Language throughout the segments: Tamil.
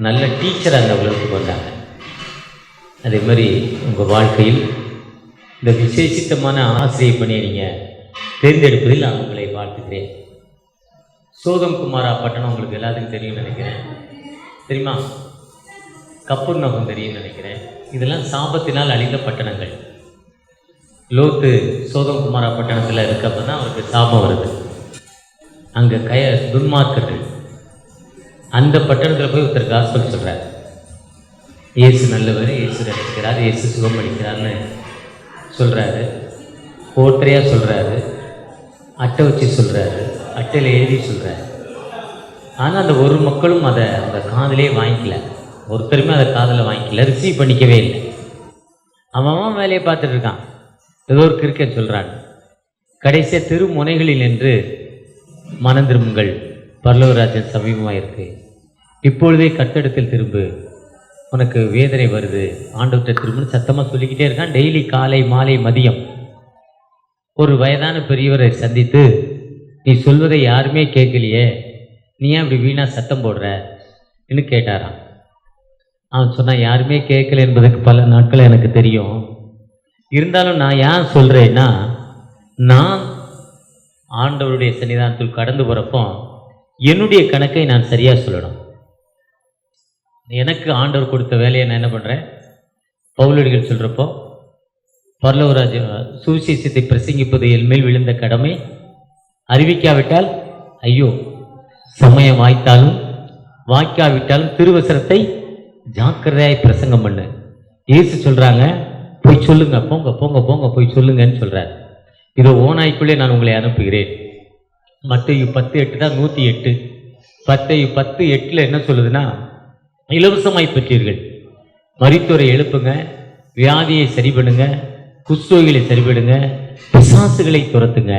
நல்ல டீச்சராக அந்த உலகத்துக்கு வந்தாங்க. அதே மாதிரி உங்கள் வாழ்க்கையில் இந்த விசேஷித்தமான ஆசிரியை பணியை நீங்கள் தேர்ந்தெடுப்பதில் நான் உங்களை வாழ்த்துக்கிறேன். சோதம் குமாரா பட்டணம் உங்களுக்கு எல்லாத்துக்கும் தெரியும்னு நினைக்கிறேன். தெரியுமா? கப்பர்நகூம் தெரியும்னு நினைக்கிறேன். இதெல்லாம் சாபத்தினால் அழிந்த பட்டணங்கள். லோத்து சோதம் குமாரா பட்டணத்தில் இருக்கப்போ தான் அவருக்கு சாபம் வருது. அங்கே துன்மார்க்கர்கள். அந்த பட்டணத்தில் போய் ஒருத்தர் காஸ்பல் சொல்கிறார். இயேசு நல்லவர், இயேசு ரசிக்கிறார், இயேசு சுகம் அளிக்கிறார்னு சொல்கிறாரு. போர்த்தையாக சொல்கிறாரு, அட்டை வச்சு சொல்கிறாரு, அட்டையில் எழுதி சொல்கிறாரு. ஆனால் அந்த ஒரு மக்களும் அதை அந்த காதலே வாங்கிக்கல. ஒருத்தருமே அதை காதில் வாங்கிக்கல, ரிசீவ் பண்ணிக்கவே இல்லை. அவன் வேலையை பார்த்துட்டு இருக்கான். ஏதோ ஒரு கிரிக்கெட் சொல்கிறாங்க. கடைசியாக தெரு முனைகளில் நின்று மனம் திரும்புங்கள், பரலோகராஜ்யம் சமீபமாக இருக்கு, இப்பொழுதே கட்டடத்தில் திரும்பு, உனக்கு வேதனை வருது, ஆண்டவர்கிட்ட திரும்புன்னு சத்தமாக சொல்லிக்கிட்டே இருக்கான். டெய்லி காலை மாலை மதியம் ஒரு வயதான பெரியவரை சந்தித்து, நீ சொல்வதை யாருமே கேட்கலையே, நீ ஏன் இப்படி வீணாக சத்தம் போடுற என்று கேட்டாராம். அவன் சொன்னான், யாருமே கேட்கல என்பதுக்கு பல நாட்கள் எனக்கு தெரியும். இருந்தாலும் நான் ஏன் சொல்கிறேன்னா, நான் ஆண்டவருடைய சன்னிதானத்தில் கடந்து போகிறப்போ என்னுடைய கணக்கை நான் சரியாக சொல்லணும். எனக்கு ஆண்டவர் கொடுத்த வேலையை நான் என்ன பண்ணுறேன்? பவுலடிகள் சொல்கிறப்போ, பரலோகராஜ சுவிசேஷத்தை பிரசங்கிப்பது என்மேல் விழுந்த கடமை, அறிவிக்காவிட்டால் ஐயோ, சமயம் வாய்த்தாலும் வாய்க்காவிட்டாலும் திருவசனத்தை ஜாக்கிரதையாய் பிரசங்கம் பண்ணு. இயேசு சொல்கிறாங்க, போய் சொல்லுங்க, போங்க போங்க போங்க போய் சொல்லுங்கன்னு சொல்கிறார். இதோ ஓநாய்க்குள்ளே நான் உங்களை அனுப்புகிறேன். மத்தேயு 10:8 தான் 108. மத்தேயு 10:8 என்ன சொல்லுதுன்னா, இலவசமாய் பெற்றீர்கள், மரித்தோரை எழுப்புங்க, வியாதியை சரி பண்ணுங்க, குஷ்டரோகிகளை சரிபடுங்க, பிசாசுகளை துரத்துங்க,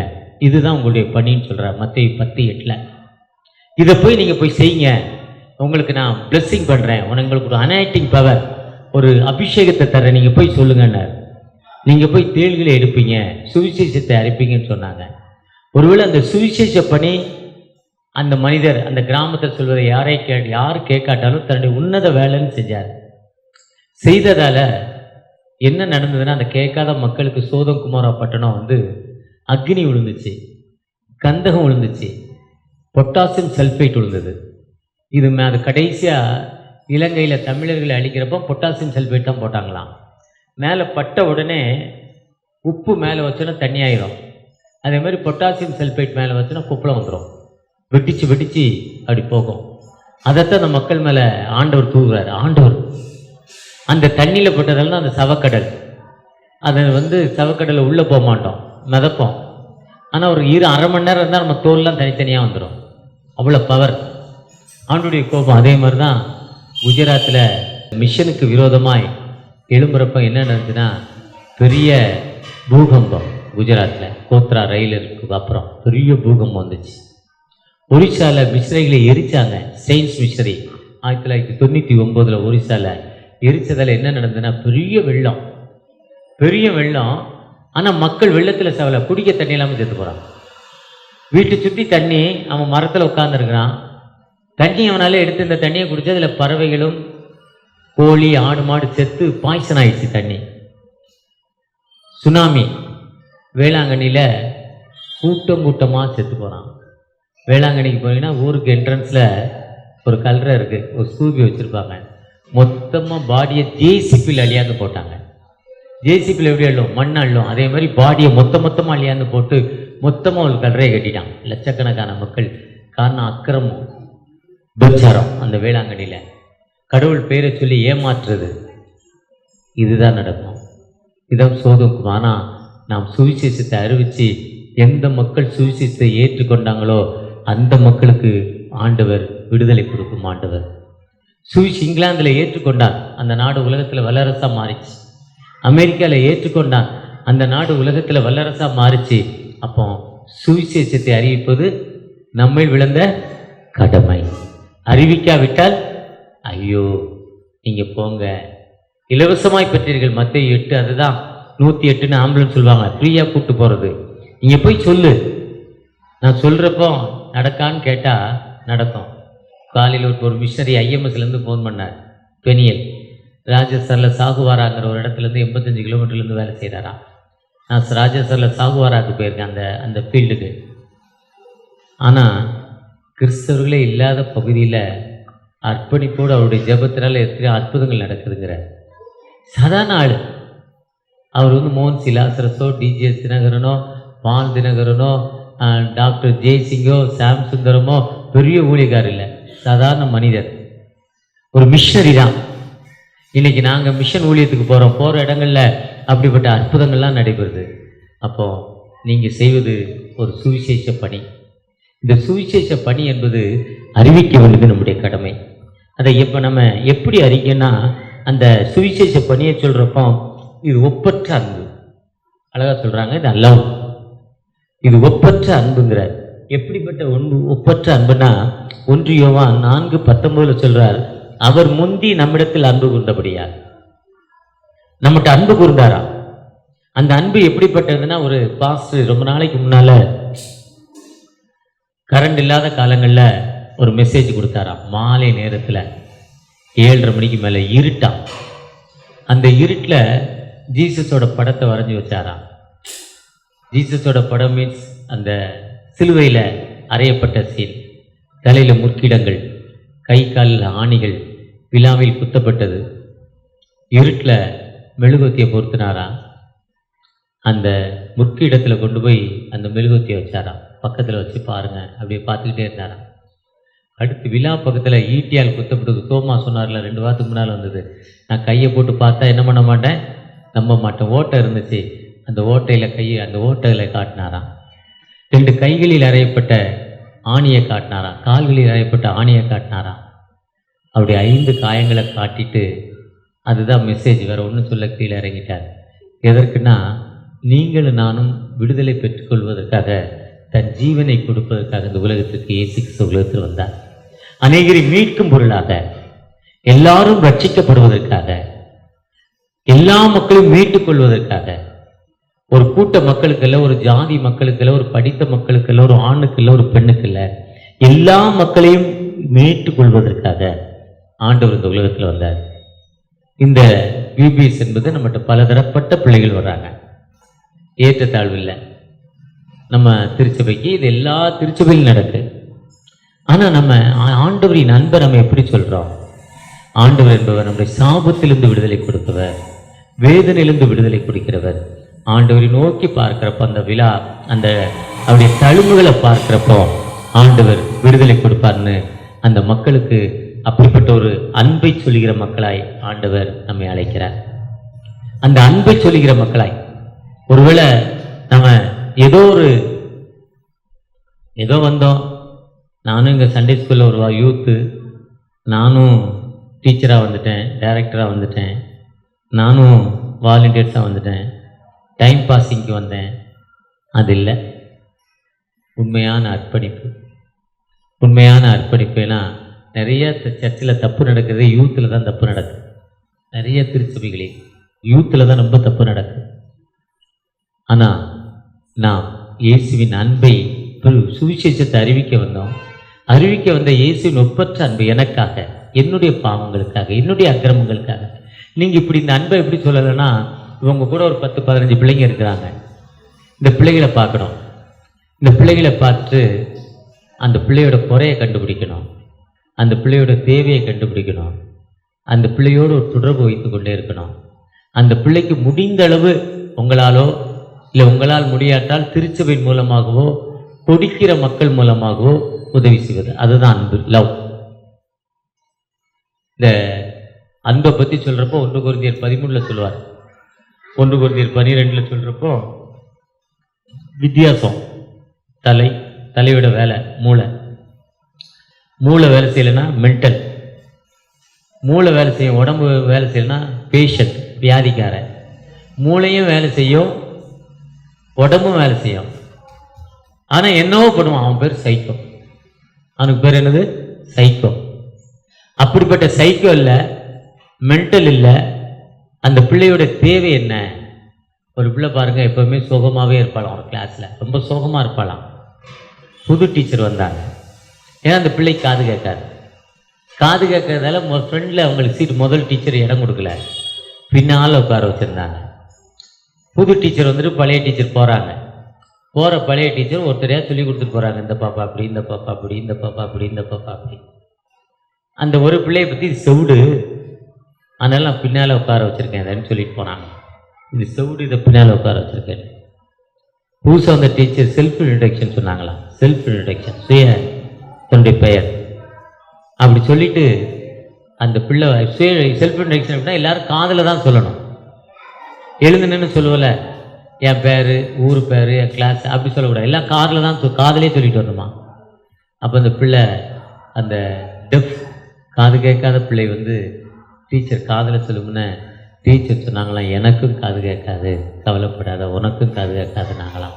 இதுதான் உங்களுடைய பணின்னு சொல்கிறார் மத்தேயு 10:8. இதை போய் நீங்கள் போய் செய்யுங்க, உங்களுக்கு நான் பிளெஸ்ஸிங் பண்ணுறேன், உங்களுக்கு ஒரு அனாயிட்டிங் பவர், ஒரு அபிஷேகத்தை தர்றேன், நீங்கள் போய் சொல்லுங்கன்னார். நீங்கள் போய் தேள்களை எடுப்பீங்க, சுவிசேஷத்தை அரைப்பீங்கன்னு சொன்னாங்க. ஒருவேளை அந்த சுவிசேஷ பணி அந்த மனிதர் அந்த கிராமத்தில் சொல்வதை யார் கேட்காட்டாலும் தன்னுடைய உன்னத வேலைன்னு செஞ்சார். செய்ததால் என்ன நடந்ததுன்னா, அந்த கேட்காத மக்களுக்கு சோதம் குமாரா பட்டணம் அக்னி விழுந்துச்சு, கந்தகம் விழுந்துச்சு, பொட்டாசியம் சல்ஃபேட் விழுந்தது. அது கடைசியாக இலங்கையில் தமிழர்களை அழிக்கிறப்போ பொட்டாசியம் சல்ஃபேட் தான் போட்டாங்களாம். மேலே பட்ட உடனே உப்பு மேலே வச்சோன்னா தண்ணி ஆயிரும். அதே மாதிரி பொட்டாசியம் சல்ஃபேட் மேலே வச்சோன்னா குப்பளம் வந்துடும், வெட்டிச்சு வெட்டிச்சு அப்படி போகும். அதைத்தான் அந்த மக்கள் மேலே ஆண்டவர் தூங்குறாரு. ஆண்டவர் அந்த தண்ணியில் போட்டதெல்லாம் அந்த சவக்கடல், அதை சவக்கடலில் உள்ளே போக மாட்டோம், மிதப்போம். ஆனால் ஒரு அரை மணி நேரம் இருந்தால் நம்ம தோல்லாம் தனித்தனியாக வந்துடும், அவ்வளோ பவர் ஆண்டவருடைய கோபம். அதே மாதிரி தான் குஜராத்தில் மிஷனுக்கு விரோதமாய் எழும்புறப்ப என்ன நடந்துச்சுன்னா, பெரிய பூகம்பம். குஜராத்தில் கோத்ரா ரயிலுக்கு அப்புறம் பெரிய பூகம்பம் வந்துச்சு. ஒரிசாவில் மிஷினரிகளை எரிச்சாங்க. செயின்ஸ் மிஷனரி 1999 ஒரிசாவில் எரிச்சதால் என்ன நடந்ததுன்னா, பெரிய வெள்ளம். ஆனால் மக்கள் வெள்ளத்தில் சவலை, குடிக்க தண்ணி இல்லாமல் செத்து போகிறான். வீட்டை சுற்றி தண்ணி, அவன் மரத்தில் உட்காந்துருக்கிறான். தண்ணி அவனால் எடுத்து இந்த தண்ணியை குடித்து அதில் பறவைகளும் கோழி ஆடு மாடு செத்து பாய்சன் ஆயிடுச்சு தண்ணி. சுனாமி, வேளாங்கண்ணியில் கூட்டமாக செத்து போகிறான். வேளாங்கண்ணிக்கு போனீங்கன்னா ஊருக்கு என்ட்ரன்ஸில் ஒரு கல்றை இருக்குது, ஒரு ஸ்கூபி வச்சுருப்பாங்க. மொத்தமாக பாடியை ஜேசிபியில் அழியாந்து போட்டாங்க. ஜேசிபியில் எப்படி அள்ளும்? மண் அள்ளும். அதே மாதிரி பாடியை மொத்தமாக அழியாந்து போட்டு மொத்தமாக ஒரு கல்றையை கட்டிட்டான். லட்சக்கணக்கான மக்கள். காரணம் அக்கிரமம், பிரச்சாரம். அந்த வேளாங்கண்ணியில் கடவுள் பேரை சொல்லி ஏமாற்றுறது, இதுதான் நடக்கும். இதான் சோதம். ஆனால் நாம் சுவிசேஷத்தை அறிவித்து எந்த மக்கள் சுவிசேஷத்தை ஏற்றுக்கொண்டாங்களோ அந்த மக்களுக்கு ஆண்டவர் விடுதலை கொடுக்கும். ஆண்டவர் இங்கிலாந்தில் ஏற்றுக்கொண்டான், அந்த நாடு உலகத்தில் வல்லரசாக மாறிச்சு. அமெரிக்காவில் ஏற்றுக்கொண்டான், அந்த நாடு உலகத்தில் வல்லரசாக மாறிச்சு. அப்போ சுவிசேஷத்தை அறிவிப்பது நம்மை விழுந்த கடமை. அறிவிக்காவிட்டால் ஐயோ, நீங்கள் போங்க, இலவசமாய் பெற்றீர்கள். மத்தேயு 8, அதுதான் 108ன்னு ஆம்புலன்ஸ் சொல்லுவாங்க, ஃப்ரீயாக கூப்பிட்டு போகிறது. நீங்கள் போய் சொல்லு. நான் சொல்கிறப்போ நடக்கான்னு கேட்டால் நடக்கும். காலையில் ஒரு மிஷனரி ஐஎம்எஸ்லேருந்து ஃபோன் பண்ணார். பெனியல் ராஜஸ்தானில் சாகுவாராங்கிற ஒரு இடத்துலேருந்து 85 கிலோமீட்டர்லேருந்து வேலை செய்கிறாராம். நான் ராஜஸ்தானில் சாகுவாராவுக்கு போயிருக்கேன், அந்த ஃபீல்டுக்கு. ஆனால் கிறிஸ்தவர்களே இல்லாத பகுதியில் அர்ப்பணிப்போடு அவருடைய ஜெபத்தினால எத்தனை அற்புதங்கள் நடக்குதுங்கிற சாதாரண ஆள். அவர் மோகன் சிலாசரஸோ, டிஜே தினகரனோ, பால் தினகரனோ, டாக்டர் ஜெய்சிங்கோ, சாம் சுந்தரமோ பெரிய ஊழியக்கார் இல்லை, சாதாரண மனிதர், ஒரு மிஷனரி தான். இன்னைக்கு நாங்கள் மிஷன் ஊழியத்துக்கு போகிற இடங்களில் அப்படிப்பட்ட அற்புதங்கள்லாம் நடைபெறுது. அப்போது நீங்கள் செய்வது ஒரு சுவிசேஷ பணி. இந்த சுவிசேஷ பணி என்பது அறிவிக்க வேண்டியது நம்முடைய கடமை. அதை நம்ம எப்படி அறிக்கைன்னா, அந்த சுவிசேஷ பணியை சொல்கிறப்போ இது ஒப்பற்ற அன்பு. அழகாக சொல்கிறாங்க, இது லவ், இது ஒப்பற்ற அன்புங்கிற. எப்படிப்பட்ட ஒப்பற்ற அன்புனா 1 யோவான் 4:19 சொல்றார், அவர் முந்தி நம்மிடத்தில் அன்பு கூர்ந்தபடியார். நம்மகிட்ட அன்பு கூர்ந்தாரா. அந்த அன்பு எப்படிப்பட்டதுன்னா, ஒரு பாஸ்டர் ரொம்ப நாளைக்கு முன்னால கரண்ட் இல்லாத காலங்களில் ஒரு மெசேஜ் கொடுத்தாராம். மாலை நேரத்தில் 7:30 மணிக்கு மேலே இருட்டாம். அந்த இருட்டில் ஜீசஸோட படத்தை வரைஞ்சி வச்சாராம். ஜீசஸோட படம் மீன்ஸ் அந்த சிலுவையில் அறையப்பட்ட சீன், தலையில் முற்கிடங்கள், கை காலில் ஆணிகள், விழாவில் குத்தப்பட்டது. இருட்டில் மெழுகுவத்தியை பொருத்தினாராம். அந்த முற்கிடத்தில் கொண்டு போய் அந்த மெழுகுவத்தியை வச்சாராம். பக்கத்தில் வச்சு பாருங்க, அப்படியே பார்த்துக்கிட்டே இருந்தாராம். அடுத்து விழா பக்கத்தில் ஈட்டியால் குத்தப்பட்டது. தோமா சொன்னார்ல, 2 வாரத்துக்கு முன்னால் வந்தது. நான் கையை போட்டு பார்த்தா என்ன பண்ண மாட்டேன், நம்ப மாட்டேன். ஓட்டை இருந்துச்சு, அந்த ஓட்டையில் காட்டினாராம். 2 கைகளில் அறையப்பட்ட ஆணியை காட்டினாராம், கால்களில் அறையப்பட்ட ஆணியை காட்டினாராம். அப்படி 5 காயங்களை காட்டிட்டு, அதுதான் மெசேஜ், வேற ஒன்றும் சொல்ல கீழே இறங்கிட்டார். எதற்குன்னா, நீங்களும் நானும் விடுதலை பெற்றுக்கொள்வதற்காக, தன் ஜீவனை கொடுப்பதற்காக இந்த உலகத்திற்கு இயேசு கிறிஸ்து உலகத்தில் வந்தார். அநேகரை மீட்கும் பொருளாக, எல்லாரும் ரட்சிக்கப்படுவதற்காக, எல்லா மக்களையும் மீட்டுக் கொள்வதற்காக, ஒரு கூட்ட மக்களுக்கு இல்லை, ஒரு ஜாதி மக்களுக்கு இல்லை, ஒரு படித்த மக்களுக்கு இல்லை, ஒரு ஆணுக்கு இல்லை, ஒரு பெண்ணுக்கு இல்லை, எல்லா மக்களையும் மீட்டுக் கொள்வதற்காக ஆண்டவர் இந்த உலகத்தில் வந்தார். இந்த விபிஎஸ் என்பது நம்மகிட்ட பலதரப்பட்ட பிள்ளைகள் வர்றாங்க, ஏற்றத்தாழ்வு இல்லை. நம்ம திருச்சபைக்கு இது எல்லா திருச்சபையிலும் நடக்கு. ஆனால் நம்ம ஆண்டவரின் அன்பை நம்ம எப்படி சொல்கிறோம்? ஆண்டவர் என்பவர் நம்முடைய சாபத்திலிருந்து விடுதலை கொடுத்தவர், வேதனையிலிருந்து விடுதலை கொடுக்கிறவர். ஆண்டவரை நோக்கி பார்க்கிறப்போ, அந்த விழா, அந்த அவருடைய தழும்புகளை பார்க்கிறப்போ ஆண்டவர் விடுதலை கொடுப்பார்னு அந்த மக்களுக்கு அப்படிப்பட்ட ஒரு அன்பை சொல்லுகிற மக்களாய் ஆண்டவர் நம்மை அழைக்கிறார். அந்த அன்பை சொல்லுகிற மக்களாய், ஒருவேளை நம்ம ஏதோ வந்தோம், நானும் இங்கே சண்டே ஸ்கூலில் ஒரு யூத்து, நானும் டீச்சராக வந்துட்டேன், டைரக்டராக வந்துட்டேன், நானும் வாலண்டியர்ஸாக வந்துட்டேன், டைம் பாஸிங்க்கு வந்தேன். அது இல்லை உண்மையான அர்ப்பணிப்பு. உண்மையான அர்ப்பணிப்புனா, நிறைய சர்ச்சில் தப்பு நடக்குது, யூத்தில் தான் தப்பு நடக்குது. நிறைய திருச்சபைகளில் யூத்தில் தான் ரொம்ப தப்பு நடக்குது. ஆனால் நாம் இயேசுவின் அன்பை, சுவிசேஷத்தை அறிவிக்க வந்த இயேசுவின் ஒப்பற்ற அன்பு எனக்காக, என்னுடைய பாவங்களுக்காக, என்னுடைய அக்கிரமங்களுக்காக. நீங்கள் இப்படி இந்த அன்பை எப்படி சொல்லலைன்னா, இவங்க கூட ஒரு 10-15 பிள்ளைங்க இருக்கிறாங்க. இந்த பிள்ளைகளை பார்க்கணும், இந்த பிள்ளைகளை பார்த்து அந்த பிள்ளையோட குறையை கண்டுபிடிக்கணும், அந்த பிள்ளையோட தேவையை கண்டுபிடிக்கணும், அந்த பிள்ளையோடு ஒரு தொடர்பு வைத்து கொண்டே இருக்கணும். அந்த பிள்ளைக்கு முடிந்த அளவு உங்களாலோ இல்லை உங்களால் முடியாட்டால் திருச்சபையின் மூலமாகவோ கொடுக்கிற மக்கள் மூலமாகவோ உதவி செய்வது, அதுதான் அன்பு, லவ். இந்த அன்பை பற்றி சொல்கிறப்போ 1 கொரிந்தியர் 13 சொல்லுவார், 1 கொரிந்தியர் 12 சொல்கிறப்போ வித்தியாசம். தலையோட வேலை மூளை வேலை செய்யலைன்னா மென்டல், மூளை வேலை செய்யும், உடம்பு வேலை செய்யலைன்னா பேஷண்ட், வியாதிக்காரன். மூளையும் வேலை செய்யும், உடம்பும் வேலை செய்யும். ஆனால் என்னவோ பண்ணுவான், அவன் பேர் சைக்கோ. அவனுக்கு பேர் என்னது? சைக்கோ. அப்படிப்பட்ட சைக்கோ இல்லை, மென்டல் இல்லை. அந்த பிள்ளையோட தேவை என்ன? ஒரு பிள்ளை பாருங்க, எப்பவுமே சோகமாகவே இருப்பாளாம், ஒரு கிளாஸில் ரொம்ப சோகமாக இருப்பாளாம். புது டீச்சர் வந்தாங்க, ஏன்னா அந்த பிள்ளைக்கு காது கேட்காது. காது கேட்கறதால ஃப்ரெண்டில் அவங்களுக்கு சீட்டு முதல் டீச்சர் இடம் கொடுக்கல, பின்னால் உட்கார வச்சுருந்தாங்க. புது டீச்சர் வந்துட்டு பழைய டீச்சர் போகிறாங்க. போகிற பழைய டீச்சர் ஒருத்தரையாக சொல்லி கொடுத்துட்டு போகிறாங்க. இந்த பாப்பா அப்படி, இந்த பாப்பா அப்படி, இந்த பாப்பா அப்படி, இந்த பாப்பா அப்படி. அந்த ஒரு பிள்ளையை பற்றி செவுடு, அதனால நான் பின்னால் உட்கார வச்சுருக்கேன் அதன்னு சொல்லிட்டு போனாங்க. இது செவுடு, இதை பின்னால் உட்கார வச்சுருக்கேன். புதுசாக அந்த டீச்சர் செல்ஃப் இன்ட்ரடக்ஷன் சொன்னாங்களாம். செல்ஃப் இன்ட்ரடக்ஷன், சுய தன்னுடைய பெயர் அப்படி சொல்லிட்டு அந்த பிள்ளை செல்ஃப் இன்ட்ரடக்ஷன் அப்படின்னா எல்லாரும் காதில் தான் சொல்லணும். எழுந்து நின்று சொல்லுவல, என் பேர், ஊர் பேர், என் கிளாஸ் அப்படி சொல்லக்கூடாது. எல்லாம் காதில் தான், காதலே சொல்லிட்டு வரணுமா. அப்போ அந்த பிள்ளை, அந்த டெஃப் காது கேட்காத பிள்ளை வந்து டீச்சர் காதில் சொல்லுமுன்னு டீச்சர் சொன்னாங்களாம், எனக்கும் காது கேட்காது, கவலைப்படாத, உனக்கும் காது கேட்காது நாங்களாம்.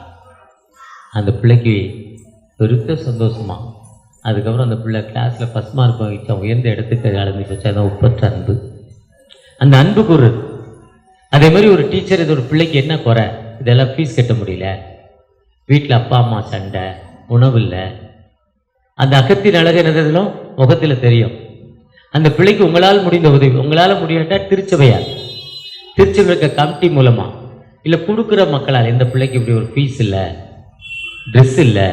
அந்த பிள்ளைக்கு பெருத்த சந்தோஷமா. அதுக்கப்புறம் அந்த பிள்ளை கிளாஸில் ஃபஸ்ட் மார்க் வாங்கிச்சா, உயர்ந்த இடத்துக்கு அழந்து வச்சா. தான் ஒப்பற்ற அன்பு. அந்த அன்புக்கு ஒரு அதே மாதிரி ஒரு டீச்சர், இது ஒரு பிள்ளைக்கு என்ன குறை, இதெல்லாம் ஃபீஸ் கட்ட முடியல, வீட்டில் அப்பா அம்மா சண்டை, உணவு இல்லை, அந்த அகத்தின் அழகு என்னதிலும் முகத்தில் தெரியும். அந்த பிள்ளைக்கு உங்களால் முடிந்த உதவி, உங்களால் முடியாட்டா திருச்சபையால், திருச்சபை இருக்க கமிட்டி மூலமாக, இல்லை கொடுக்குற மக்களால், இந்த பிள்ளைக்கு இப்படி ஒரு ஃபீஸ் இல்லை, ட்ரெஸ் இல்லை,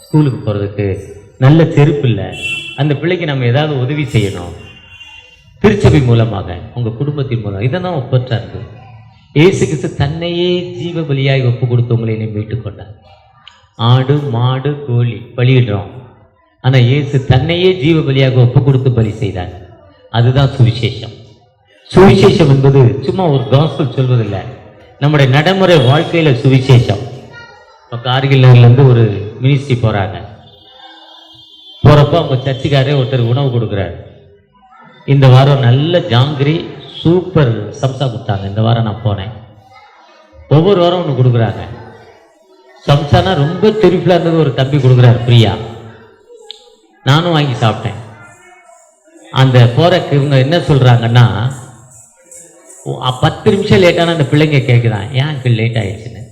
ஸ்கூலுக்கு போகிறதுக்கு நல்ல செருப்பு இல்லை, அந்த பிள்ளைக்கு நம்ம ஏதாவது உதவி செய்யணும், திருச்சபை மூலமாக, உங்கள் குடும்பத்தின் மூலம். இதெல்லாம் ஒப்பற்ற அன்பு. இயேசு கிறிஸ்து தன்னையே ஜீவ பலியாய் ஒப்பு கொடுத்து உங்களை மீட்டுக் கொண்டார். ஆடு மாடு கோழி பலியிடுறோம், ஆனால் இயேசு தன்னையே ஜீவ பலியாக ஒப்பு கொடுத்து பலி செய்தார். அதுதான் சுவிசேஷம். சுவிசேஷம் என்பது சும்மா ஒரு காஸ்பல் சொல்வதில்லை, நம்முடைய நடைமுறை வாழ்க்கையில் சுவிசேஷம். இப்போ கார்கில்லேருந்து ஒரு மினிஸ்ட்ரி போகிறாங்க. போகிறப்போ அவங்க சர்ச்சுக்காரே ஒருத்தர் உணவு கொடுக்குறாரு. இந்த வாரம் நல்ல ஜாங்கிரி சூப்பர் சம்சா கொடுத்தாங்க. இந்த வாரம் நான் போனேன். ஒவ்வொரு வாரம் ஒன்று கொடுக்குறாங்க. சம்சானா ரொம்ப தெரிஃபில் இருந்தது ஒரு தம்பி கொடுக்குறாரு ஃப்ரீயா. நானும் வாங்கி சாப்பிட்டேன். அந்த போறக்கு இவங்க என்ன சொல்கிறாங்கன்னா, 10 நிமிஷம் லேட்டான அந்த பிள்ளைங்க கேட்குதான், ஏன் லேட் ஆயிடுச்சுன்னு.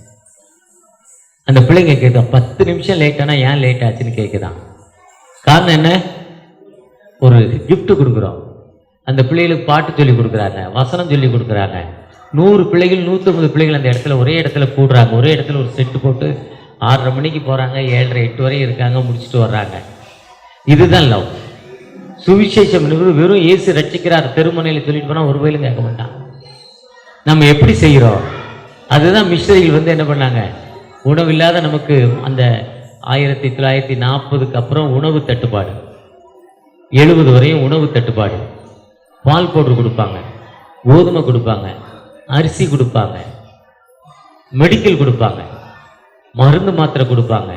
அந்த பிள்ளைங்க கேட்குதான், 10 நிமிஷம் லேட்டானா ஏன் லேட் ஆச்சுன்னு கேட்குதான். காரணம் என்ன, ஒரு கிஃப்ட் கொடுக்குறோம். அந்த பிள்ளைகளுக்கு பாட்டு சொல்லி கொடுக்குறாங்க, வசனம் சொல்லி கொடுக்குறாங்க. 100 பிள்ளைகள் 150 பிள்ளைகள் அந்த இடத்துல ஒரே இடத்துல கூடுறாங்க. ஒரே இடத்துல ஒரு செட்டு போட்டு 6:30 மணிக்கு போகிறாங்க, 7:30 8 வரையும் இருக்காங்க, முடிச்சுட்டு வர்றாங்க. இதுதான் லவ். சுவிசேஷம் வெறும் இயேசு ரட்சிக்கிறார் தெருமனையில் சொல்லிட்டு போனால் ஒரு வயலும் கேட்க மாட்டான். நம்ம எப்படி செய்கிறோம், அதுதான் மிஷனரிகள் வந்து என்ன பண்ணாங்க. உணவில்லாத நமக்கு அந்த 1940க்கு அப்புறம் உணவு தட்டுப்பாடு, 70 வரையும் உணவு தட்டுப்பாடு. பால் பவுடர் கொடுப்பாங்க, கோதுமை கொடுப்பாங்க, அரிசி கொடுப்பாங்க, மெடிக்கல் கொடுப்பாங்க, மருந்து மாத்திரை கொடுப்பாங்க,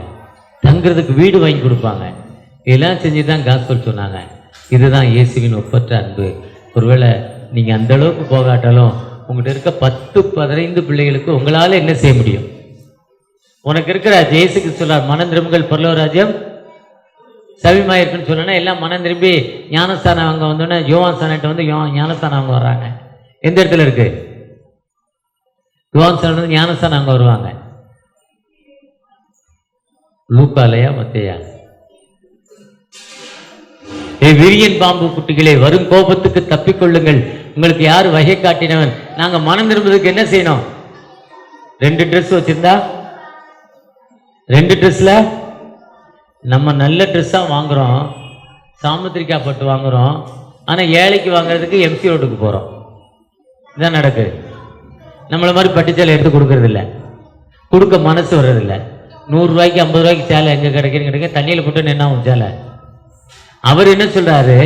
தங்குறதுக்கு வீடு வாங்கி கொடுப்பாங்க. இதெல்லாம் செஞ்சு தான் காஸ்பல் சொன்னாங்க. இதுதான் இயேசுவின் ஒப்பற்ற அன்பு. ஒருவேளை நீங்கள் அந்த அளவுக்கு போகாட்டாலும் உங்கள்கிட்ட இருக்க 10-15 பிள்ளைகளுக்கு உங்களால் என்ன செய்ய முடியும். உனக்கு இருக்கிற இயேசுக்கு சொல்றார், மனம் திரும்புங்கள் பரலோக ராஜ்யம் சவிமாயிருக்குன்னு சொன்னா எல்லாம் மனம் திரும்பி ஞானஸ்தானம் அவங்க வந்தோடனே யோவான் சானட்டு வந்து ஞானஸ்தானம் அவங்க வர்றாங்க. எந்த இடத்துல இருக்கு? யோவான் சானட் வந்து ஞானஸ்தானம் அவங்க வருவாங்க. லூக்காலையா மத்தேயா? விரியன் பாம்பு குட்டிகளே, வரும் கோபத்துக்கு தப்பிக்கொள்ளுங்கள், உங்களுக்கு யார் வகை காட்டினவன். நாங்க மனம் திரும்புறதுக்கு என்ன செய்யணும்? 2 ட்ரெஸ் வச்சிருந்தா 2 ட்ரெஸ்ல நம்ம நல்ல ட்ரெஸ்ஸாக வாங்குகிறோம், சாமுத்திரிக்கா பட்டு வாங்குகிறோம். ஆனால் ஏழைக்கு வாங்குறதுக்கு எம்சி ரோட்டுக்கு போகிறோம். இதான் நடக்குது. நம்மளை மாதிரி பட்டுச்சேலை எடுத்து கொடுக்கறதில்ல, கொடுக்க மனசு வர்றதில்லை. 100 ரூபாய்க்கு 50 ரூபாய்க்கு சேலை எங்கே கிடைக்க தண்ணியில் போட்டு நின்னா உன் சேலை. அவர் என்ன சொல்கிறாரு,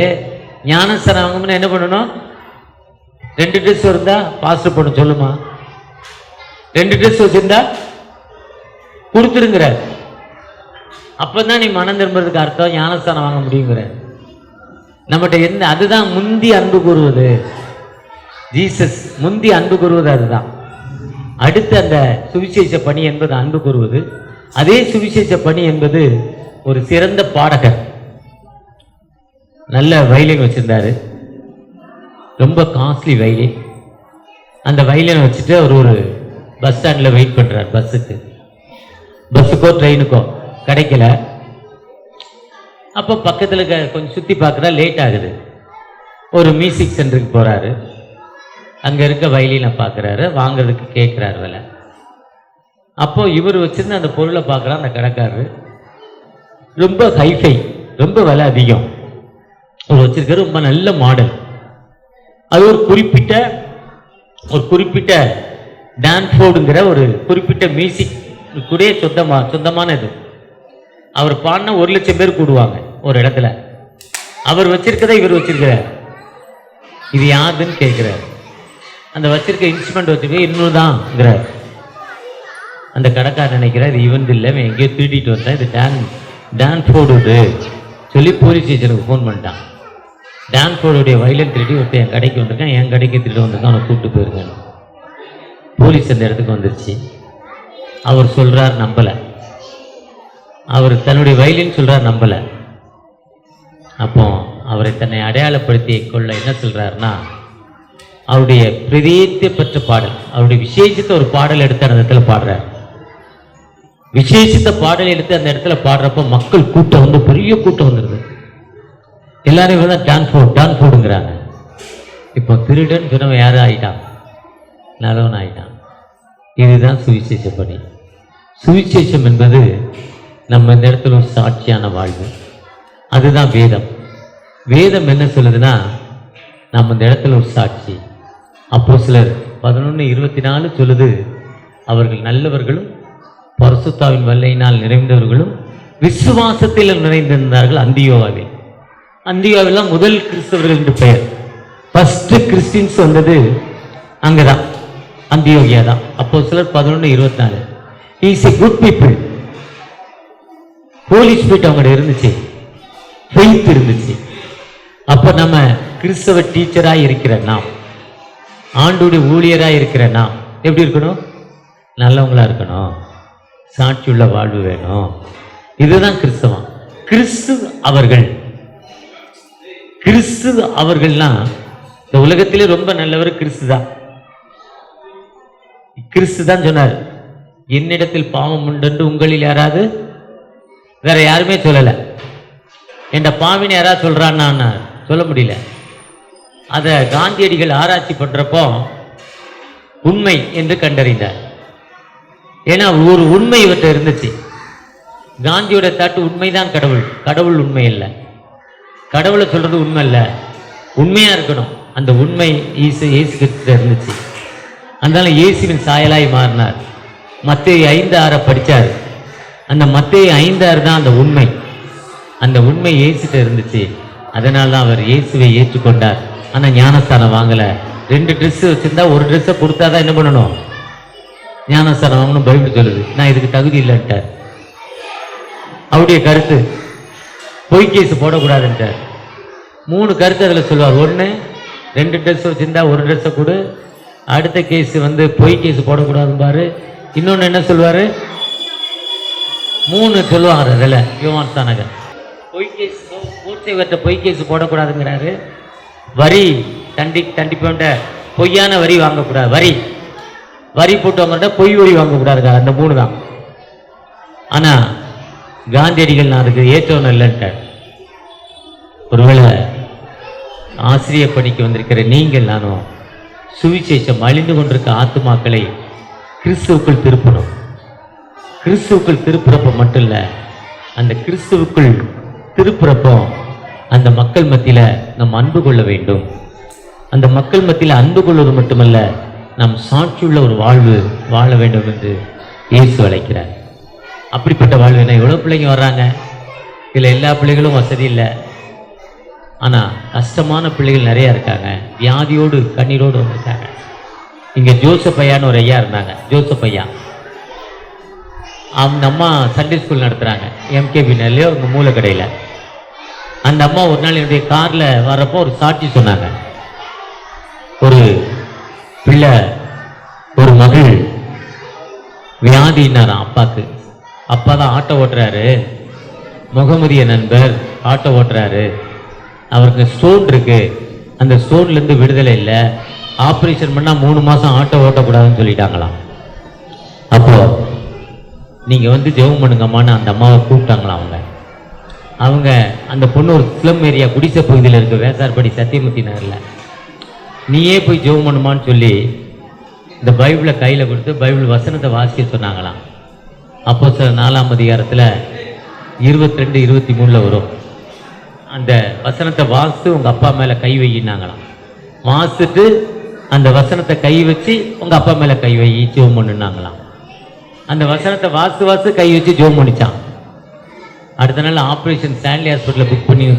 ஞானஸ்தானம் வாங்கணும்னா என்ன பண்ணணும்? 2 ட்ரெஸ் இருந்தா பாஸ்டர் பண்ண சொல்லுமா, 2 ட்ரெஸ் வச்சிருந்தா கொடுத்துருங்கிறார். அப்பதான் நீ மனம் திரும்புறதுக்கு அர்த்தம் ஞானஸ்தானம் வாங்க முடியுங்கிற. நம்மகிட்ட அதுதான் முந்தி அன்பு கூறுவது. ஜீசஸ் முந்தி அன்பு கூறுவது அதுதான். அடுத்து அந்த சுவிசேஷ பணி என்பது அன்பு கூறுவது. அதே சுவிசேஷ பணி என்பது ஒரு சிறந்த பாடகர், நல்ல வயலின் வச்சிருந்தாரு, ரொம்ப காஸ்ட்லி வயலின். அந்த வயலினை வச்சுட்டு அவர் ஒரு பஸ் ஸ்டாண்டில் வெயிட் பண்ணுறார். பஸ்ஸுக்கோ ட்ரெயினுக்கோ கிடைக்கல. அப்போ பக்கத்தில் கொஞ்சம் சுற்றி பார்க்குறா, லேட் ஆகுது. ஒரு மியூசிக் சென்டருக்கு போகிறாரு. அங்கே இருக்க வயலினை பார்க்குறாரு, வாங்குறதுக்கு கேட்குறாரு விலை. அப்போது இவர் வச்சுருந்து அந்த பொருளை பார்க்குறா. அந்த கடைக்காரரு ரொம்ப ஹைஃபை, ரொம்ப விலை அதிகம். அவர் வச்சிருக்காரு ரொம்ப நல்ல மாடல். அது ஒரு குறிப்பிட்ட டான்ஃபோர்டுங்கிற ஒரு குறிப்பிட்ட மியூசிக் கூட சொந்தமான இது. அவர் பாடினா 1,00,000 பேர் கூடுவாங்க ஒரு இடத்துல. அவர் வச்சிருக்கதை இவர் வச்சிருக்கிறார். இது யாருன்னு கேட்கிறார். அந்த வச்சிருக்க இன்ஸ்ட்ருமெண்ட் வச்சிருக்க 200 தான்ங்கிறார். அந்த கடைக்காரர் நினைக்கிறார் இது இவன் இல்லை, எங்கேயோ திருடிட்டு வந்தா, இது டான்ஃபோர்டு சொல்லி போலீஸ் ஸ்டேஷனுக்கு ஃபோன் பண்ணிட்டான். டான்ஃபோர்டுடைய வயலின் திருடி ஒருத்தர் என் கடைக்கு வந்திருக்கான், என் கடைக்கு திருடி வந்திருக்கான், அவனை கூப்பிட்டு போயிருக்காங்க. போலீஸ் அந்த இடத்துக்கு வந்துருச்சு. அவர் சொல்றார் நம்பலை. அவர் தன்னுடைய வயலின் சொல்றார் நம்பலை. அப்போ அவரை தன்னை அடையாளப்படுத்தி கொள்ள என்ன சொல்றாருன்னா, அவருடைய பிரதேயத்தை பற்ற பாடல், அவருடைய விசேஷித்த ஒரு பாடல் எடுத்து அந்த இடத்துல பாடுறார். விசேஷித்த பாடல் எடுத்து அந்த இடத்துல பாடுறப்ப மக்கள் கூட்டம் வந்து பெரிய கூட்டம் வந்துடுது. எல்லாரும் தான் டான்ஃபோர்டுங்கிறாங்க. இப்போ திருடன் சொன்னவன் யாரும் ஆயிட்டான், நல்லவன் ஆயிட்டான். இதுதான் சுவிசேஷ பணி. சுவிசேஷம் என்பது நம்ம இந்த இடத்துல ஒரு சாட்சியான வாழ்வு. அதுதான் வேதம். வேதம் என்ன சொல்லுதுன்னா, நம்ம இந்த இடத்துல ஒரு சாட்சி. அப்போஸ்தலர் 11:24 சொல்லுது, அவர்கள் நல்லவர்களும் பரிசுத்தாவின் வல்லையினால் நிறைந்தவர்களும் விசுவாசத்தில் நிறைந்திருந்தார்கள் அந்தியோவாவில். அந்தியோவாவில் முதல் கிறிஸ்தவர்கள் என்று பெயர். ஃபர்ஸ்ட் கிறிஸ்டின்ஸ் வந்தது அங்கதான், அந்தியோகியா தான். அப்போஸ்தலர் 11:24. He is a good people. Holy Spirit அவங்கள்ட்ட இருந்துச்சு, ஃபெய்த் இருந்துச்சு. அப்போ நம்ம கிறிஸ்தவ டீச்சராக இருக்கிற நாம், ஆண்டுடைய ஊழியராக இருக்கிற நாம் எப்படி இருக்கணும்? நல்லவங்களா இருக்கணும், சாட்சியுள்ள வாழ்வு வேணும். இதுதான் கிறிஸ்தவம். கிறிஸ்து அவர்கள்லாம் இந்த உலகத்திலே ரொம்ப நல்லவர் கிறிஸ்து தான். கிறிஸ்து தான் சொன்னார், என்னிடத்தில் பாவம் உண்டு உங்களில் யாராவது, வேற யாருமே சொல்லலை. என்ற பாவினை யாராவது சொல்றான்னா சொல்ல முடியல. அதை காந்தியடிகள் ஆராய்ச்சி பண்றப்போ உண்மை என்று கண்டறிந்தார். ஏன்னா ஒரு உண்மை இவற்றை இருந்துச்சு. காந்தியோட தாட்டு உண்மைதான் கடவுள், கடவுள் உண்மை இல்லை. கடவுளை சொல்றது உண்மை இல்லை, உண்மையா இருக்கணும். அந்த உண்மை இயேசு கிறிஸ்து இருந்துச்சு. அதனால இயேசுவின் சாயலாய் மாறினார். மத்தேயு 5:6 படிச்சார். அந்த மத்தேயு 5:6 தான் அந்த உண்மை. அந்த உண்மை இயேசுகிட்ட இருந்துச்சு. அதனால தான் அவர் இயேசுவை ஏற்றுக்கொண்டார். ஆனால் ஞானஸ்தானம் வாங்கலை. 2 ட்ரெஸ் வச்சிருந்தா ஒரு ட்ரெஸ்ஸை கொடுத்தாதான் என்ன பண்ணணும்? ஞானஸ்தானம் வாங்கணும் பைபிள் சொல்லுது. நான் இதுக்கு தகுதி இல்லைன்ட்டார். அவருடைய கருத்து பொய் கேஸ் போடக்கூடாதுன்ட்டார். 3 கருத்து அதில் சொல்லுவார். 1, 2 ட்ரெஸ் வச்சிருந்தா ஒரு ட்ரெஸ்ஸை கொடு. அடுத்த கேஸ் வந்து பொய் கேஸ் போடக்கூடாதுன்னு பாரு. இன்னொன்று என்ன சொல்லுவார்? 3 சொல்லுவாங்க அதில். யோவான் ஸ்நானகர் பொய் கேஸ், மூச்சைவற்ற பொய் கேஸ் போடக்கூடாதுங்கிறாரு. வரி தண்டிப்போன்ற பொய்யான வரி வாங்கக்கூடாது. வரி போட்டவங்கள்ட்ட பொய் வரி வாங்கக்கூடாது. அந்த 3 தான். ஆனால் காந்தியடிகள் நான் அதுக்கு ஏற்றவன் இல்லைன்ட்டார். ஒருவேளை ஆசிரியர் பணிக்கு வந்திருக்கிற நீங்கள் நானும் சுவிசேஷம் அழிந்து கொண்டிருக்க ஆத்துமாக்களை கிறிஸ்துவுக்குள் திருப்பணும். கிறிஸ்துவுக்குள் திருப்புறப்ப மட்டும் இல்லை, அந்த கிறிஸ்துவுக்குள் திருப்புறப்போ அந்த மக்கள் மத்தியில் நாம் அன்பு கொள்ள வேண்டும். அந்த மக்கள் மத்தியில் அன்பு கொள்வது மட்டுமல்ல, நாம் சாட்சியுள்ள ஒரு வாழ்வு வாழ வேண்டும் என்று இயேசு அழைக்கிறார். அப்படிப்பட்ட வாழ்வு என்ன? எவ்வளோ பிள்ளைங்க வர்றாங்க. இதில் எல்லா பிள்ளைகளும் வசதி இல்லை, ஆனால் கஷ்டமான பிள்ளைகள் நிறையா இருக்காங்க. வியாதியோடு கண்ணீரோடு வந்திருக்காங்க. இங்கே ஜோசப் ஐயான்னு ஒரு ஐயா இருந்தாங்க. ஜோசப் ஐயா அவங்க அம்மா சண்டே ஸ்கூல் நடத்துகிறாங்க MKB நெல்லையோ அவங்க மூல கடையில். அந்த அம்மா ஒரு நாள் என்னுடைய காரில் வர்றப்போ ஒரு சாட்சி சொன்னாங்க. ஒரு பிள்ளை, ஒரு மகள் வியாதினாராம் அப்பாவுக்கு. அப்பா தான் ஆட்டோ ஓட்டுறாரு, முகமதிய நண்பர் ஆட்டோ ஓட்டுறாரு. அவருக்கு ஸ்டோன் இருக்கு, அந்த ஸ்டோன்லேருந்து விடுதலை இல்லை, ஆப்ரேஷன் பண்ணால் 3 மாதம் ஆட்டோ ஓட்டக்கூடாதுன்னு சொல்லிட்டாங்களாம். அப்போ நீங்கள் வந்து ஜெபம் பண்ணுங்கம்மான்னு அந்த அம்மாவை கூப்பிட்டாங்களாம். அவங்க அவங்க அந்த பொண்ணு ஒரு ஸ்லம் ஏரியா குடிசை பகுதியில் இருக்கு, வேசார்படி சத்தியமூர்த்தி நகரில். நீயே போய் ஜெபம் பண்ணுமான்னு சொல்லி இந்த பைபிளை கையில் கொடுத்து பைபிள் வசனத்தை வாசிக்க சொன்னாங்களாம். அப்போஸ்தலர் 4ஆம் அதிகாரத்தில் 22, 23 வரும். அந்த வசனத்தை வாசித்து உங்கள் அப்பா மேலே கை வையினாங்களாம். வாசிட்டு அந்த வசனத்தை கை வச்சு உங்கள் அப்பா மேலே கை வை ஜெபம் பண்ணுனாங்களாம். அந்த வசனத்தை வாசித்து கை வச்சு ஜெபம் பண்ணிச்சான். அடுத்த நாள் ஆப்ரேஷன் ஸ்டான்லி ஹாஸ்பிட்டலில்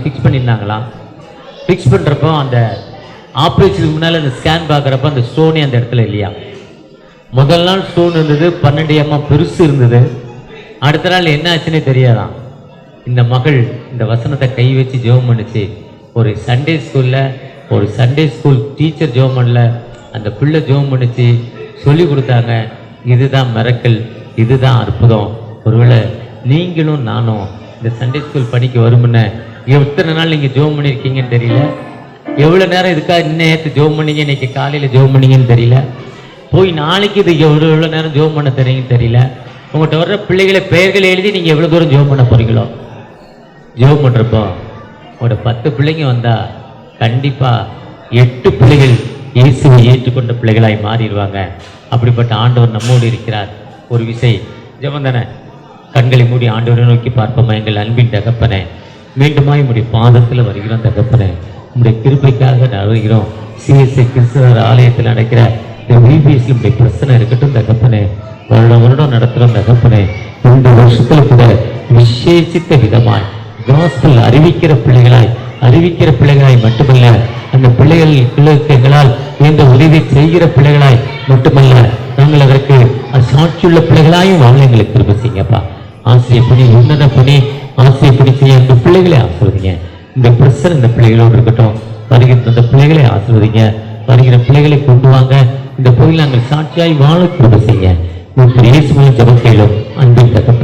ஃபிக்ஸ் பண்ணியிருந்தாங்களாம். ஃபிக்ஸ் பண்ணுறப்போ அந்த ஆப்ரேஷனுக்கு முன்னால் அந்த ஸ்கேன் பார்க்குறப்ப அந்த ஸ்டோனே அந்த இடத்துல இல்லையா. முதல் நாள் ஸ்டோன் இருந்தது, 12 mm பெருசு இருந்தது. அடுத்த நாள் என்ன ஆச்சுன்னே தெரியாதான். இந்த மகள் இந்த வசனத்தை கை வச்சு ஜெபம் பண்ணிச்சு. ஒரு சண்டே ஸ்கூல் டீச்சர் ஜெபம் பண்ணல, அந்த பிள்ளை ஜெபம் பண்ணிச்சு, சொல்லி கொடுத்தாங்க. இதுதான் மிரக்கல், இதுதான் அற்புதம். ஒருவேளை நீங்களும் நானும் இந்த சண்டே ஸ்கூல் பணிக்கு வருமுன்ன எத்தனை நாள் நீங்கள் ஜெபம் பண்ணியிருக்கீங்கன்னு தெரியல. எவ்வளோ நேரம் இதுக்காக நேற்று ஜெபம் பண்ணீங்க, இன்னைக்கு காலையில் ஜெபம் பண்ணீங்கன்னு தெரியல. போய் நாளைக்கு இது எவ்வளோ நேரம் ஜெபம் பண்ண தெரியுங்கன்னு தெரியல. உங்கள்கிட்ட வர்ற பிள்ளைகளை பெயர்களை எழுதி நீங்கள் எவ்வளோ தூரம் ஜெபம் பண்ண போகிறீங்களோ. ஜெபம் பண்ணுறப்போ ஒரு 10 பிள்ளைங்க வந்தால் கண்டிப்பாக 8 பிள்ளைகள் இயேசுவை ஏற்றுக்கொண்ட பிள்ளைகளாய் மாறிடுவாங்க. அப்படிப்பட்ட ஆண்டவர் நம்மோடு இருக்கிறார். ஒரு விசை ஜெபம் தானே, கண்களை மூடி ஆண்டவரை நோக்கி பார்ப்போமா. எங்கள் அன்பின் தகப்பனே, மீண்டுமாய் உடைய பாதத்தில் வருகிறோம் தகப்பனே. உங்களுடைய கிருபைக்காக வருகிறோம். சிஎஸ்ஐ கிறிஸ்தவர் ஆலயத்தில் நடக்கிற விபிஎஸ்ல உடைய பிரச்சனை இருக்கட்டும் தகப்பனே. வருடம் நடத்துகிறோம் தகப்பனே. இந்த வருஷத்துல கூட விசேஷித்த விதமாய் காஸ்பல் அறிவிக்கிற பிள்ளைகளாய் மட்டுமல்ல, அந்த பிள்ளைகளுக்கு எங்களால் இந்த உதவி செய்கிற பிள்ளைகளாய் மட்டுமல்ல, நாங்கள் அதற்கு சாட்சியுள்ள பிள்ளைகளாயும் வாழ எங்களுக்கு திரும்ப செய்யுங்கப்பா. ஆசிரியர் பணி, உன்னத பணி, ஆசிரியர் பணி செய்ய அந்த பிள்ளைகளை ஆசிர்வதிங்க. இந்த பிரச்சனை இந்த பிள்ளைகளோடு இருக்கட்டும். வருகின்ற அந்த பிள்ளைகளை ஆசிர்வதிங்க. வருகிற பிள்ளைகளை கொண்டு வாங்க. இந்த கோயில் நாங்கள் சாட்சியாய் வாழ திரும்ப செய்ய இயேசுவின் ஜெபம் கேளும் அன்பின் தகப்பனே.